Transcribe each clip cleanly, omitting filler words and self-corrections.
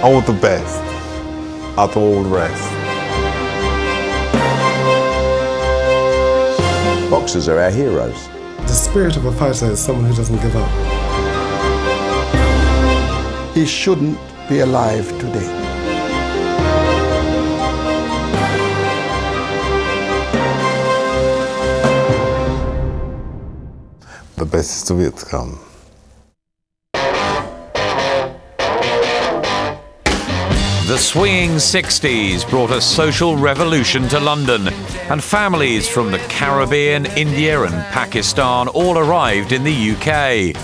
I was the best out of all the rest. Boxers are our heroes. The spirit of a fighter is someone who doesn't give up. He shouldn't be alive today. The best is still yet to come. The swinging 60s brought a social revolution to London, and families from the Caribbean, India and Pakistan all arrived in the UK.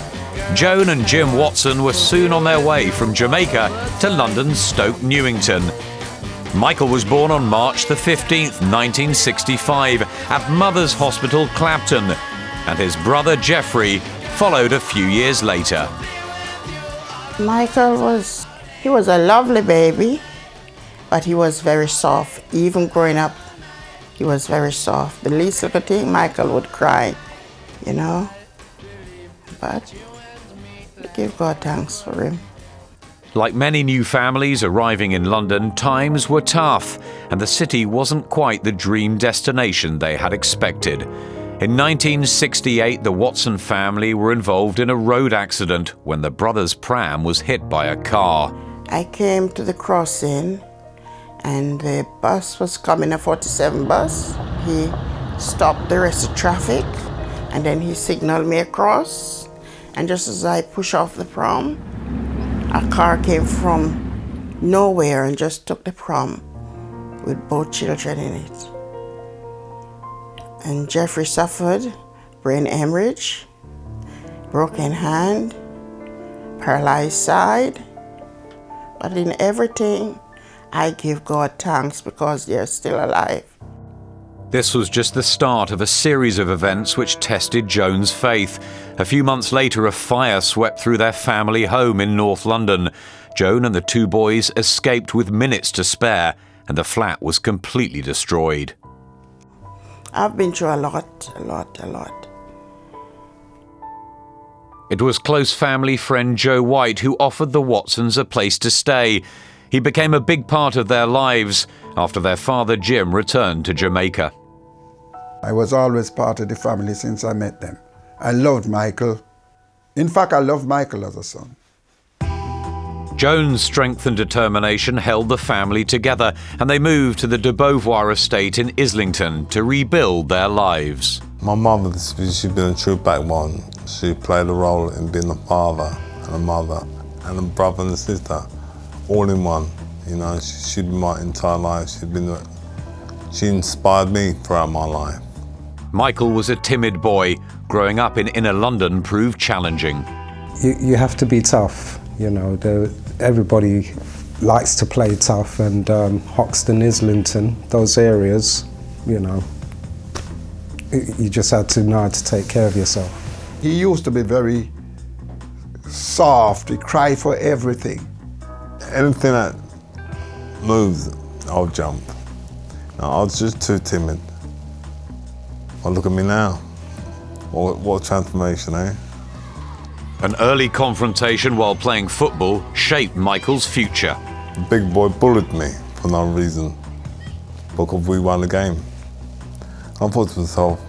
Joan and Jim Watson were soon on their way from Jamaica to London's Stoke Newington. Michael was born on March the 15th, 1965 at Mothers Hospital, Clapton, and his brother Jeffrey followed a few years later. Michael was a lovely baby, but he was very soft. Even growing up, he was very soft. The least little thing, Michael would cry, you know. But we give God thanks for him. Like many new families arriving in London, times were tough, and the city wasn't quite the dream destination they had expected. In 1968, the Watson family were involved in a road accident when the brothers' pram was hit by a car. I came to the crossing and the bus was coming, a 47 bus. He stopped the rest of traffic and then he signaled me across. And just as I pushed off the pram, a car came from nowhere and just took the pram with both children in it. And Jeffrey suffered brain hemorrhage, broken hand, paralyzed side. But in everything, I give God thanks because they're still alive. This was just the start of a series of events which tested Joan's faith. A few months later, a fire swept through their family home in North London. Joan and the two boys escaped with minutes to spare, and the flat was completely destroyed. I've been through a lot. It was close family friend Joe White who offered the Watsons a place to stay. He became a big part of their lives after their father Jim returned to Jamaica. I was always part of the family since I met them. I loved Michael. In fact, I loved Michael as a son. Joan's strength and determination held the family together, and they moved to the de Beauvoir estate in Islington to rebuild their lives. My mother, she's been a true backbone. She played a role in being a father and a mother and a brother and a sister, all in one. You know, she'd been my entire life. She inspired me throughout my life. Michael was a timid boy. Growing up in inner London proved challenging. You have to be tough, you know. Everybody likes to play tough, and Hoxton, Islington, those areas, you know, you just had to know how to take care of yourself. He used to be very soft. He cried for everything. Anything that moves, I'll jump. No, I was just too timid. Well, look at me now. What transformation, eh? An early confrontation while playing football shaped Michael's future. The big boy bullied me for no reason, because we won the game. I thought to myself,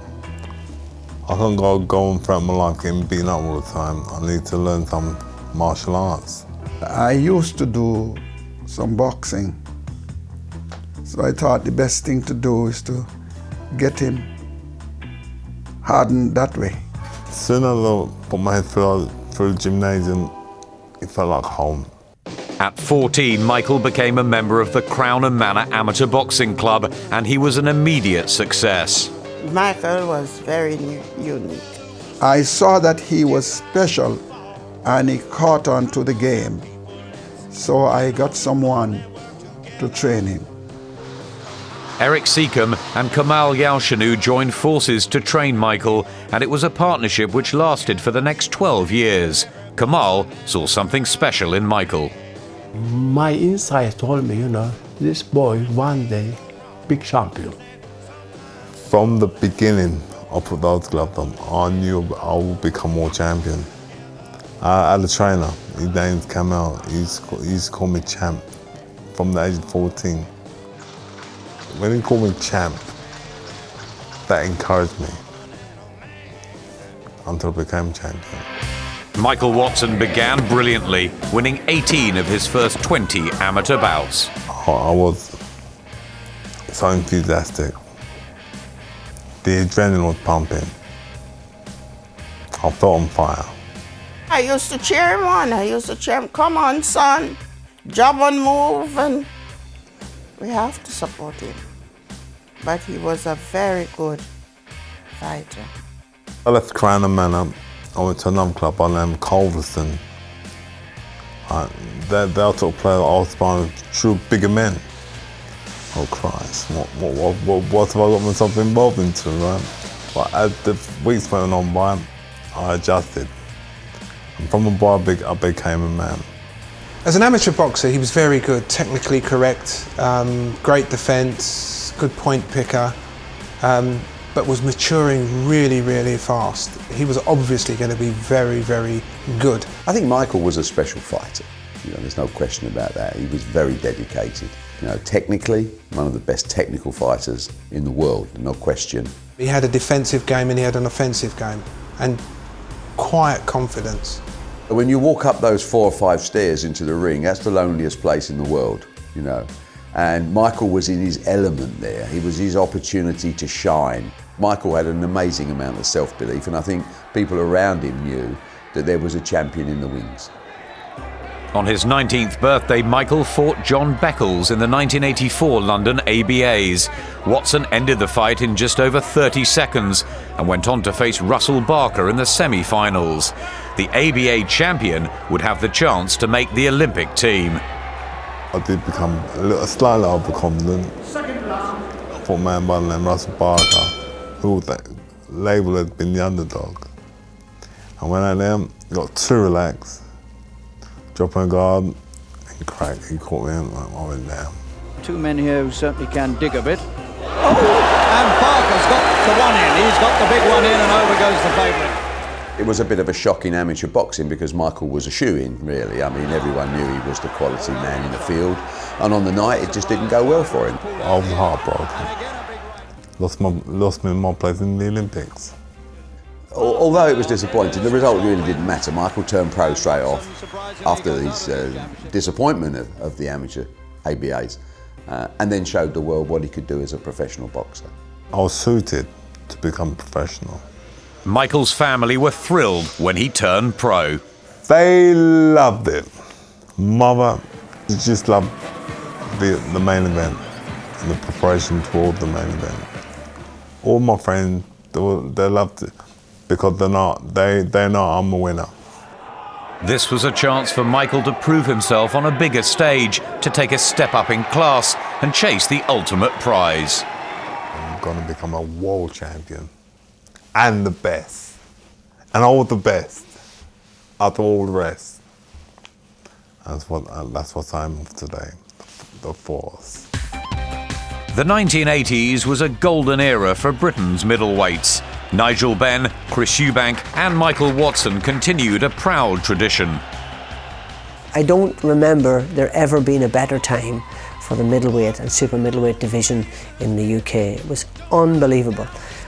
I can't go on throughout my life getting beaten up all the time. I need to learn some martial arts. I used to do some boxing. So I thought the best thing to do is to get him hardened that way. As soon as I put my head through the gymnasium, it felt like home. At 14, Michael became a member of the Crown and Manor Amateur Boxing Club, and he was an immediate success. Michael was very unique. I saw that he was special and he caught on to the game. So I got someone to train him. Eric Seacombe and Kamal Yaushanu joined forces to train Michael, and it was a partnership which lasted for the next 12 years. Kamal saw something special in Michael. My inside told me, you know, this boy one day, big champion. From the beginning I put those gloves on, I knew I would become world champion. I had a trainer, his name's Kamel. He used to call me champ from the age of 14. When he called me champ, that encouraged me until I became champion. Michael Watson began brilliantly, winning 18 of his first 20 amateur bouts. I was so enthusiastic. The adrenaline was pumping. I felt on fire. I used to cheer him on. I used to cheer him, come on, son, job and move, and we have to support him. But he was a very good fighter. I left Crown and Manor. I went to another club by the name of Culverson. They also played, I was sparring with true bigger men. Oh Christ, what have I got myself involved into, right? But as the weeks went on by, I adjusted. And from a boy I became a man. As an amateur boxer, he was very good, technically correct, great defence, good point picker, but was maturing really, really fast. He was obviously going to be very, very good. I think Michael was a special fighter. You know, there's no question about that. He was very dedicated. You know, technically, one of the best technical fighters in the world, no question. He had a defensive game and he had an offensive game, and quiet confidence. When you walk up those 4 or 5 stairs into the ring, that's the loneliest place in the world, you know. And Michael was in his element there. He was his opportunity to shine. Michael had an amazing amount of self-belief, and I think people around him knew that there was a champion in the wings. On his 19th birthday, Michael fought John Beckles in the 1984 London ABAs. Watson ended the fight in just over 30 seconds and went on to face Russell Barker in the semi-finals. The ABA champion would have the chance to make the Olympic team. I did become slightly overconfident. I fought a man by the name of Russell Barker, who was labelled as being the underdog. I went out there, got too relaxed, dropping a guard, and crack. He caught me and I went down. Two men here who certainly can dig a bit. Oh, and Barker's got the one in. He's got the big one in, and over goes the favourite. It was a bit of a shock in amateur boxing because Michael was a shoo-in, really. I mean, everyone knew he was the quality man in the field. And on the night, it just didn't go well for him. I was heartbroken. Lost me my place in the Olympics. Although it was disappointing, the result really didn't matter. Michael turned pro straight off after his disappointment of the amateur ABAs and then showed the world what he could do as a professional boxer. I was suited to become professional. Michael's family were thrilled when he turned pro. They loved it. Mother just loved the main event and the preparation toward the main event. All my friends, they loved it because they know I'm a winner. This was a chance for Michael to prove himself on a bigger stage, to take a step up in class and chase the ultimate prize. I'm going to become a world champion and the best, and all the best out of all the rest. That's what I'm today, the force. The 1980s was a golden era for Britain's middleweights. Nigel Benn, Chris Eubank and Michael Watson continued a proud tradition. I don't remember there ever being a better time for the middleweight and super middleweight division in the UK. It was unbelievable.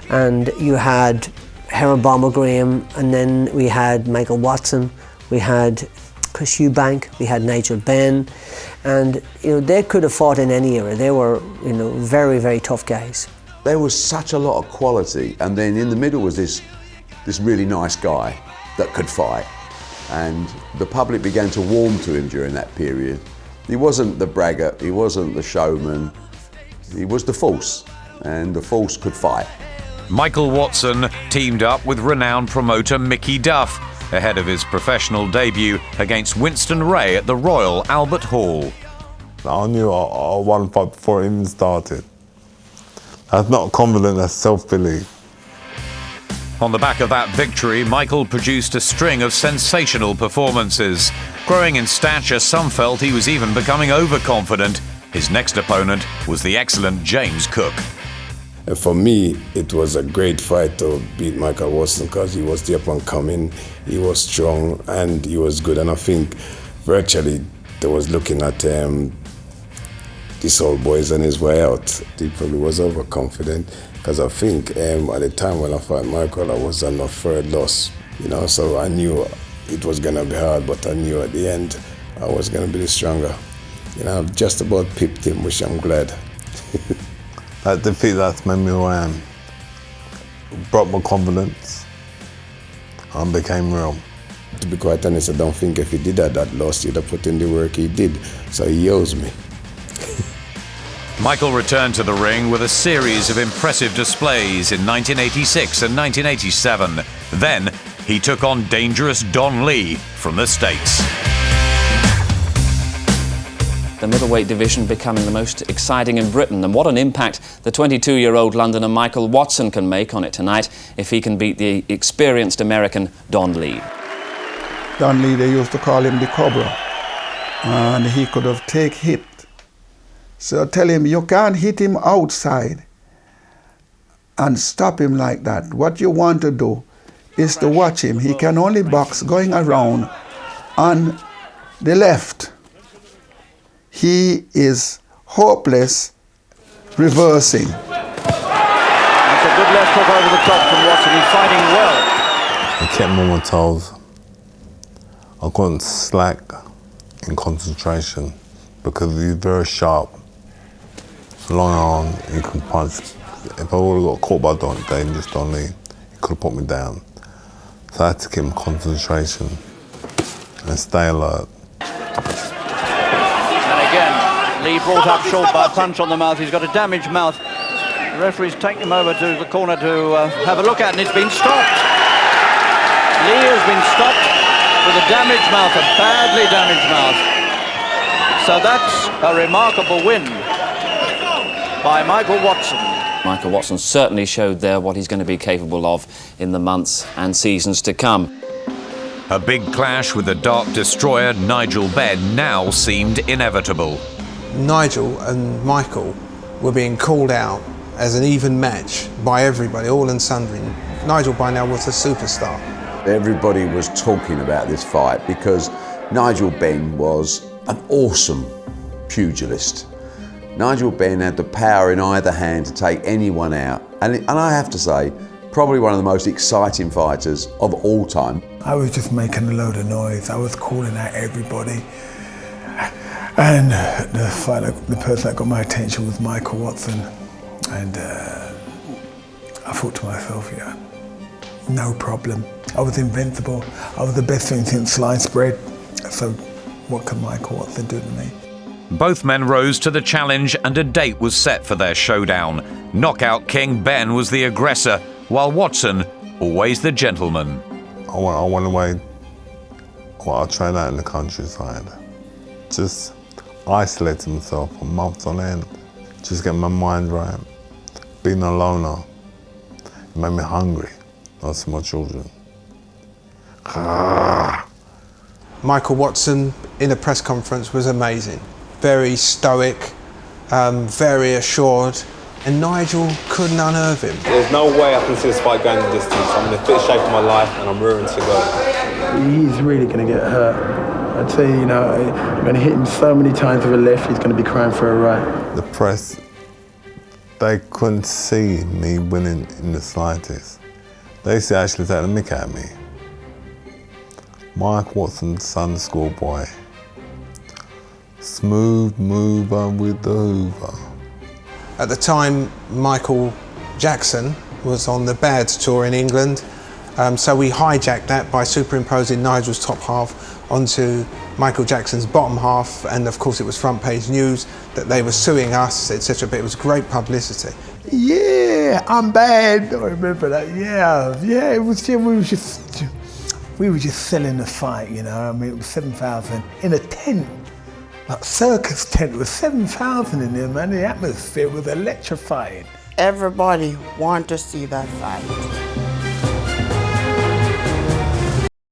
And you had Harold Bomber Graham, and then we had Michael Watson, we had Chris Eubank, we had Nigel Benn, and they could have fought in any era. They were very, very tough guys. There was such a lot of quality, and then in the middle was this really nice guy that could fight, and the public began to warm to him during that period. He wasn't the braggart, he wasn't the showman, he was the force, and the force could fight. Michael Watson teamed up with renowned promoter Mickey Duff ahead of his professional debut against Winston Ray at the Royal Albert Hall. I knew I won fight before it even started. That's not confidence, that's self-belief. On the back of that victory, Michael produced a string of sensational performances. Growing in stature, some felt he was even becoming overconfident. His next opponent was the excellent James Cook. And for me, it was a great fight to beat Michael Watson because he was the up and coming, he was strong, and he was good. And I think virtually they was looking at this old boy's on his way out. He probably was overconfident because I think at the time when I fought Michael, I was on the third loss, you know, so I knew it was gonna be hard, but I knew at the end I was gonna be the stronger. You know, I've just about pipped him, which I'm glad. That defeat that's made me who I am. Brought my confidence and became real. To be quite honest, I don't think if he did that loss, he'd have put in the work he did, so he owes me. Michael returned to the ring with a series of impressive displays in 1986 and 1987. Then he took on dangerous Don Lee from the States. The middleweight division becoming the most exciting in Britain, and what an impact the 22-year-old Londoner Michael Watson can make on it tonight if he can beat the experienced American Don Lee. Don Lee, they used to call him the Cobra, and he could have take hit. So tell him you can't hit him outside and stop him like that. What you want to do is to watch him. He can only box going around on the left. He is hopeless reversing. That's a good left hook over the top from Watson. He's fighting well. I kept him on my toes. I couldn't slack in concentration because he's very sharp. Long arm, he can punch. If I would have got caught by dangerous Don Lee, he could have put me down. So I had to keep him concentration and stay alert. Lee brought up short by a punch on the mouth. He's got a damaged mouth. The referee's taken him over to the corner to have a look at, and it's been stopped. Lee has been stopped with a damaged mouth, a badly damaged mouth. So that's a remarkable win by Michael Watson. Michael Watson certainly showed there what he's going to be capable of in the months and seasons to come. A big clash with the Dark Destroyer Nigel Benn now seemed inevitable. Nigel and Michael were being called out as an even match by everybody, all and sundry. Nigel by now was a superstar. Everybody was talking about this fight because Nigel Benn was an awesome pugilist. Nigel Benn had the power in either hand to take anyone out. And I have to say, probably one of the most exciting fighters of all time. I was just making a load of noise. I was calling out everybody. And the person that got my attention was Michael Watson. And I thought to myself, yeah, no problem. I was invincible. I was the best thing since sliced bread. So what can Michael Watson do to me? Both men rose to the challenge and a date was set for their showdown. Knockout King Benn was the aggressor, while Watson, always the gentleman. I went away, I trained out in the countryside. Just isolating myself for months on end, just getting my mind right. Being a loner, it made me hungry. I see my children. Michael Watson in a press conference was amazing. Very stoic, very assured, and Nigel couldn't unnerve him. There's no way I can see this fight going the distance. I'm in the fit shape of my life and I'm rearing to go. He's really going to get hurt. I'd say, you know, I'm going to hit him so many times with a left, he's going to be crying for a right. The press, they couldn't see me winning in the slightest. They used to actually take the mick at me. Mike Watson's son, schoolboy. Smooth mover with the Hoover. At the time, Michael Jackson was on the Bad tour in England, so we hijacked that by superimposing Nigel's top half onto Michael Jackson's bottom half, and of course it was front page news that they were suing us, etc. But it was great publicity. Yeah, I'm bad. I remember that. Yeah. It was. We were just selling the fight, you know. I mean, it was 7,000 in a tent, like circus tent. It was 7,000 in there, man. The atmosphere was electrifying. Everybody wanted to see that fight.